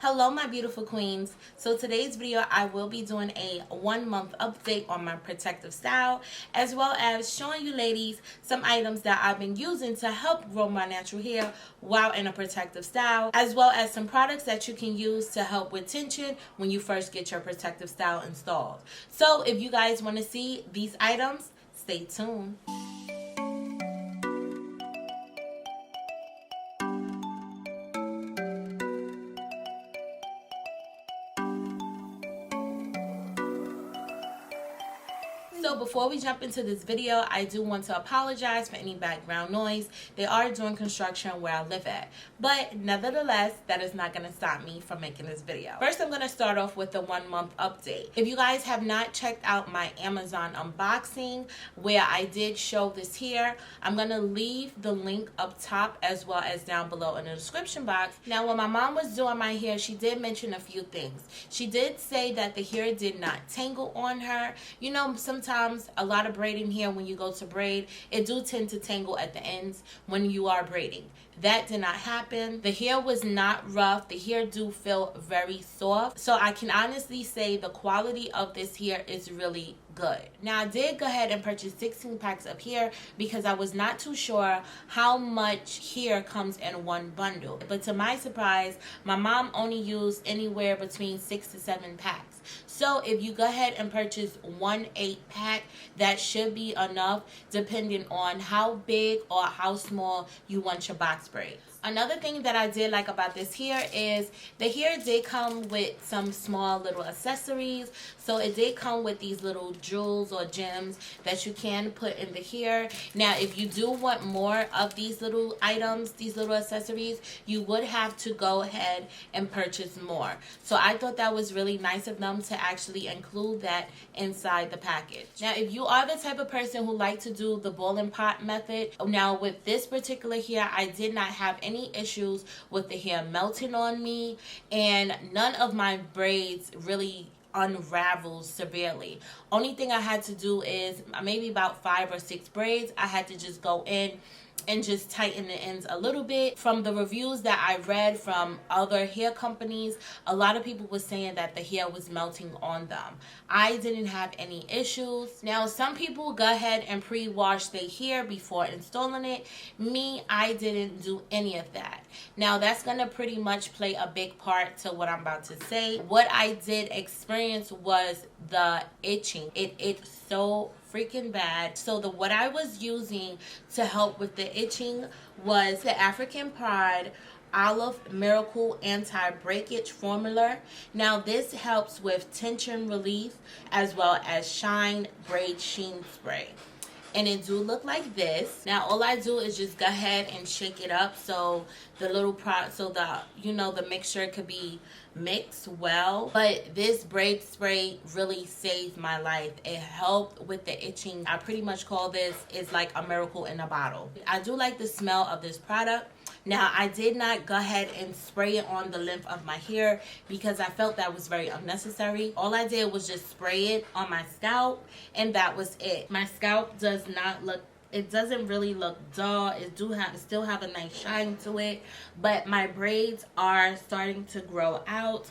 Hello my beautiful queens. So today's video I will be doing a 1 month update on my protective style, as well as showing you ladies some items that I've been using to help grow my natural hair while in a protective style, as well as some products that you can use to help with tension when you first get your protective style installed. So if you guys want to see these items, stay tuned. So before we jump into this video, I do want to apologize for any background noise. They are doing construction where I live at. But nevertheless, that is not going to stop me from making this video. First, I'm going to start off with the 1 month update. If you guys have not checked out my Amazon unboxing where I did show this here, I'm going to leave the link up top as well as down below in the description box. Now, when my mom was doing my hair, she did mention a few things. She did say that the hair did not tangle on her. You know, sometimes a lot of braiding here, when you go to braid, it do tend to tangle at the ends when you are braiding. That did not happen. The hair was not rough. The hair do feel very soft. So I can honestly say the quality of this hair is really good. Now I did go ahead and purchase 16 packs of hair because I was not too sure how much hair comes in one bundle. But to my surprise, my mom only used anywhere between 6 to 7 packs. So if you go ahead and purchase 1 8-pack, that should be enough depending on how big or how small you want your box braids. Another thing that I did like about this hair is the hair did come with some small little accessories. So it did come with these little jewels or gems that you can put in the hair. Now, if you do want more of these little items, these little accessories, you would have to go ahead and purchase more. So I thought that was really nice of them to actually include that inside the package. Now, if you are the type of person who like to do the boiling pot method, now with this particular hair, I did not have any issues with the hair melting on me, and none of my braids really unravels severely. Only thing I had to do is maybe about 5 or 6 braids. I had to just go in and just tighten the ends a little bit. From the reviews that I read from other hair companies, a lot of people were saying that the hair was melting on them. I didn't have any issues. Now, some people go ahead and pre-wash their hair before installing it. Me, I didn't do any of that. Now, that's gonna pretty much play a big part to what I'm about to say. What I did experience was the itching. It itched so freaking bad. So what I was using to help with the itching was the African Pride Olive Miracle Anti-Breakage formula. Now this helps with tension relief as well as Shine Braid Sheen spray. And it do look like this. Now all I do is just go ahead and shake it up so the little the mixture could be mixed well. But this braid spray really saved my life. It helped with the itching. I pretty much call this is like a miracle in a bottle. I do like the smell of this product. Now, I did not go ahead and spray it on the length of my hair because I felt that was very unnecessary. All I did was just spray it on my scalp, and that was it. My scalp does not look, it doesn't really look dull. It still have a nice shine to it, but my braids are starting to grow out.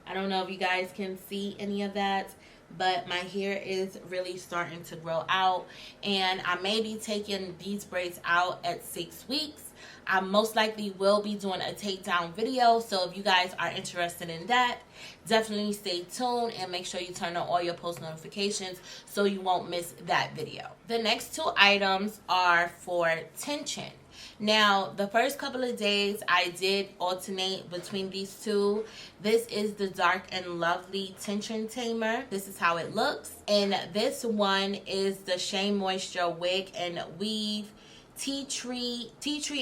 I don't know if you guys can see any of that, but my hair is really starting to grow out, and I may be taking these braids out at 6 weeks. I most likely will be doing a takedown video, so if you guys are interested in that, definitely stay tuned and make sure you turn on all your post notifications so you won't miss that video. The next 2 items are for tension. Now, the first couple of days, I did alternate between these 2. This is the Dark and Lovely Tension Tamer. This is how it looks. And this one is the SheaMoisture Wig and Weave Tea Tree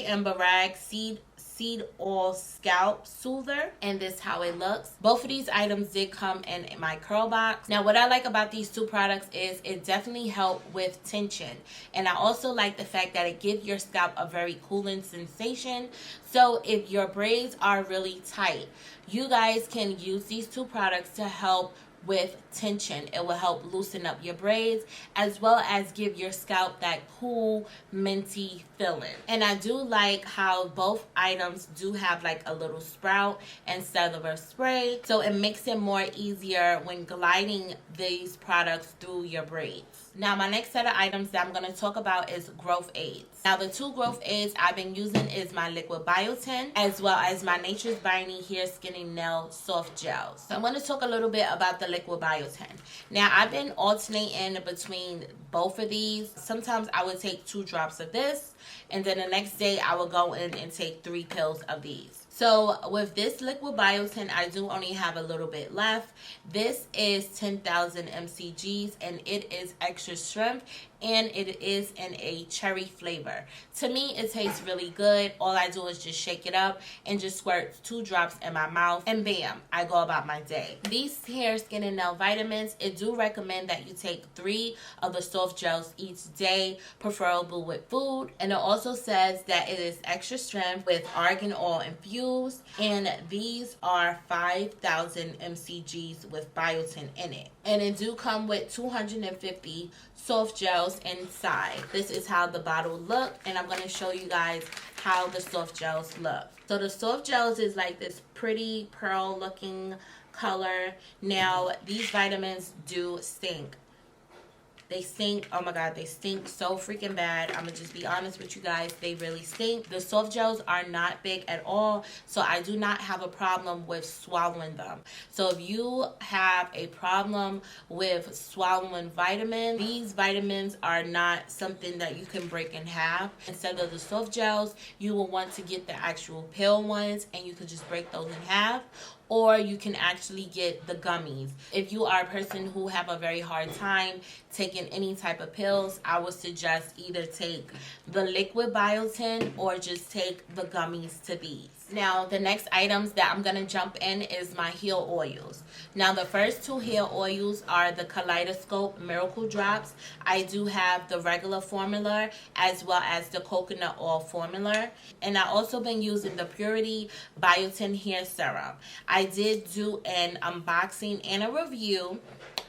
and Borage Seed Oil Scalp Soother, and this is how it looks. Both of these items did come in my curl box. Now, what I like about these 2 products is it definitely helps with tension, and I also like the fact that it gives your scalp a very cooling sensation. So if your braids are really tight, you guys can use these 2 products to help with tension. It will help loosen up your braids as well as give your scalp that cool minty feeling. And I do like how both items do have like a little sprout instead of a spray, so it makes it more easier when gliding these products through your braids. Now my next set of items that I'm going to talk about is growth aids. Now the two growth aids I've been using is my liquid biotin as well as my Nature's Binding Hair, Skin and Nail Soft Gels. So I'm going to talk a little bit about the liquid biotin. Now I've been alternating between both of these. Sometimes I would take 2 drops of this, and then the next day I will go in and take 3 pills of these. So with this liquid biotin, I do only have a little bit left. This is 10,000 mcgs and it is extra strength, and it is in a cherry flavor. To me, it tastes really good. All I do is just shake it up and just squirt 2 drops in my mouth, and bam, I go about my day. These hair, skin, and nail vitamins, it do recommend that you take 3 of the soft gels each day, preferable with food. And it also says that it is extra strength with argan oil infused, and these are 5,000 mcgs with biotin in it. And it do come with 250 soft gels inside. This is how the bottle look, and I'm going to show you guys how the soft gels look. So the soft gels is like this pretty pearl looking color. Now these vitamins do stink. They stink. Oh my god, they stink so freaking bad. I'm gonna just be honest with you guys, they really stink. The soft gels are not big at all, so I do not have a problem with swallowing them. So if you have a problem with swallowing vitamins, these vitamins are not something that you can break in half. Instead of the soft gels, you will want to get the actual pill ones, and you can just break those in half. Or you can actually get the gummies. If you are a person who have a very hard time taking any type of pills, I would suggest either take the liquid biotin or just take the gummies to these. Now the next items that I'm gonna jump in is my heel oils. Now the first 2 hair oils are the Kaleidoscope Miracle Drops. I do have the regular formula as well as the coconut oil formula, and I also been using the Pureauty Biotin Hair Serum. I did do an unboxing and a review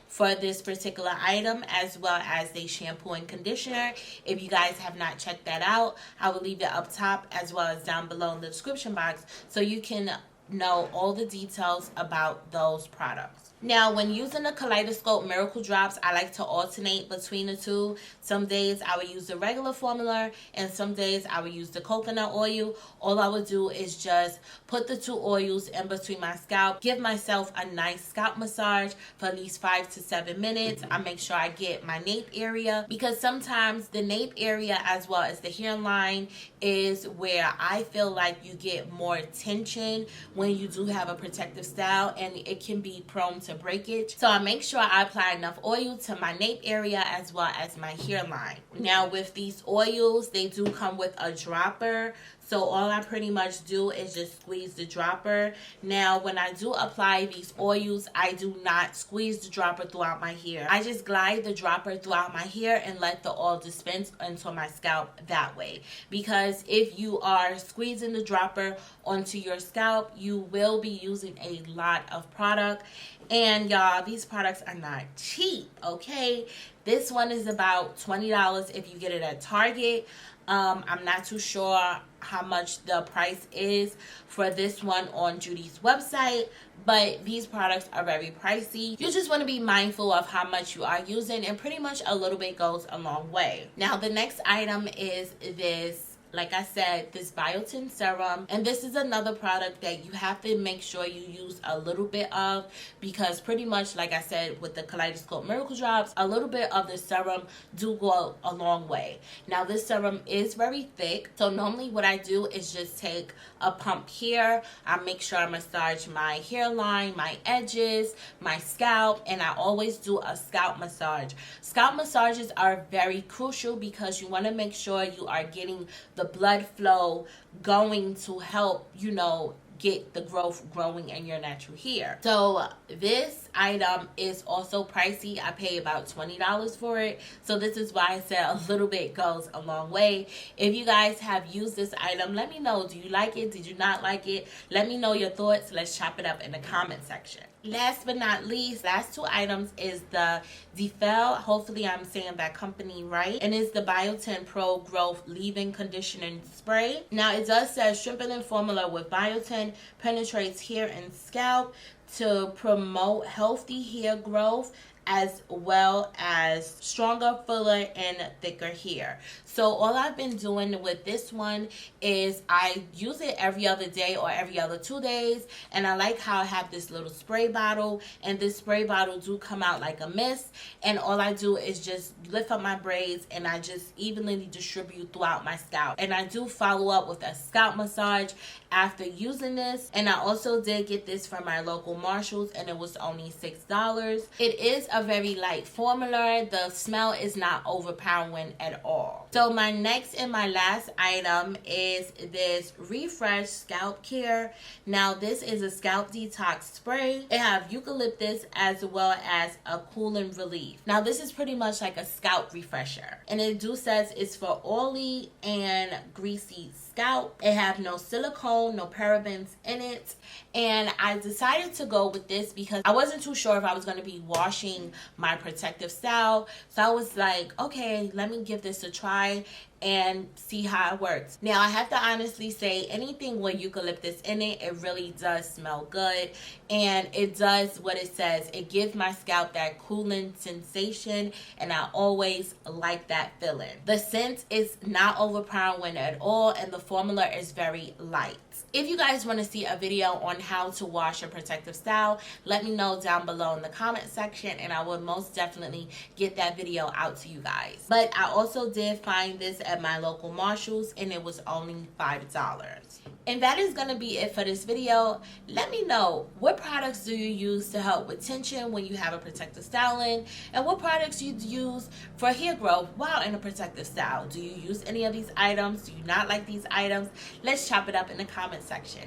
for this particular item, as well as the shampoo and conditioner. If you guys have not checked that out, I will leave it up top as well as down below in the description box so you can know all the details about those products. Now, when using the Kaleidoscope Miracle Drops, I like to alternate between the two. Some days I would use the regular formula, and some days I would use the coconut oil. All I would do is just put the 2 oils in between my scalp, give myself a nice scalp massage for at least 5 to 7 minutes. I make sure I get my nape area, because sometimes the nape area as well as the hairline is where I feel like you get more tension when you do have a protective style, and it can be prone to breakage. So I make sure I apply enough oil to my nape area as well as my hairline. Now with these oils, they do come with a dropper. So all I pretty much do is just squeeze the dropper. Now when I do apply these oils, I do not squeeze the dropper throughout my hair. I just glide the dropper throughout my hair and let the oil dispense into my scalp that way. Because if you are squeezing the dropper onto your scalp, you will be using a lot of product. And y'all, these products are not cheap, okay? This one is about $20 if you get it at Target. I'm not too sure how much the price is for this one on Judy's website, but these products are very pricey. You just want to be mindful of how much you are using, and pretty much a little bit goes a long way. Now the next item is this, like I said, this biotin serum, and this is another product that you have to make sure you use a little bit of, because pretty much like I said with the Kaleidoscope Miracle Drops, a little bit of the serum do go a long way. Now this serum is very thick, so normally what I do is just take a pump here. I make sure I massage my hairline, my edges, my scalp, and I always do a scalp massage. Scalp massages are very crucial because you want to make sure you are getting the blood flow going to help, you know, get the growth growing in your natural hair. So this item is also pricey. I pay about $20 for it. So this is why I said a little bit goes a long way. If you guys have used this item, let me know. Do you like it? Did you not like it? Let me know your thoughts. Let's chop it up in the comment section. Last but not least, last two items is the Difeel. Hopefully I'm saying that company right. And it's the Biotin Pro Growth Leave-In Conditioning Spray. Now it does say strengthening formula with biotin penetrates hair and scalp to promote healthy hair growth, as well as stronger, fuller, and thicker hair. So all I've been doing with this one is I use it every other day or every other 2 days, and I like how I have this little spray bottle, and this spray bottle do come out like a mist, and all I do is just lift up my braids and I just evenly distribute throughout my scalp. And I do follow up with a scalp massage after using this, and I also did get this from my local Marshalls, and it was only $6. It is a very light formula. The smell is not overpowering at all. So my next and my last item is this Refresh Scalp Care. Now this is a scalp detox spray. It have eucalyptus as well as a cooling relief. Now this is pretty much like a scalp refresher, and it do says it's for oily and greasy scalp. It have no silicone, no parabens in it, and I decided to go with this because I wasn't too sure if I was going to be washing my protective style. So I was like, okay, let me give this a try and see how it works. Now I have to honestly say, anything with eucalyptus in it, it really does smell good, and it does what it says. It gives my scalp that cooling sensation, and I always like that feeling. The scent is not overpowering at all, and the formula is very light. If you guys want to see a video on how to wash your protective style, let me know down below in the comment section, and I will most definitely get that video out to you guys. But I also did find this at my local Marshalls, and it was only $5. And that is going to be it for this video. Let me know, what products do you use to help with tension when you have a protective styling, and what products you use for hair growth while in a protective style. Do you use any of these items? Do you not like these items? Let's chop it up in the comment section.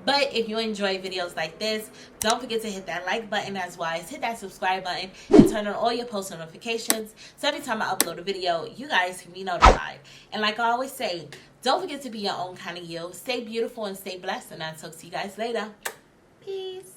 But if you enjoy videos like this, don't forget to hit that like button, as well as hit that subscribe button and turn on all your post notifications, so every time I upload a video, you guys can be notified. And like I always say, don't forget to be your own kind of you. Stay beautiful and stay blessed, and I'll talk to you guys later. Peace.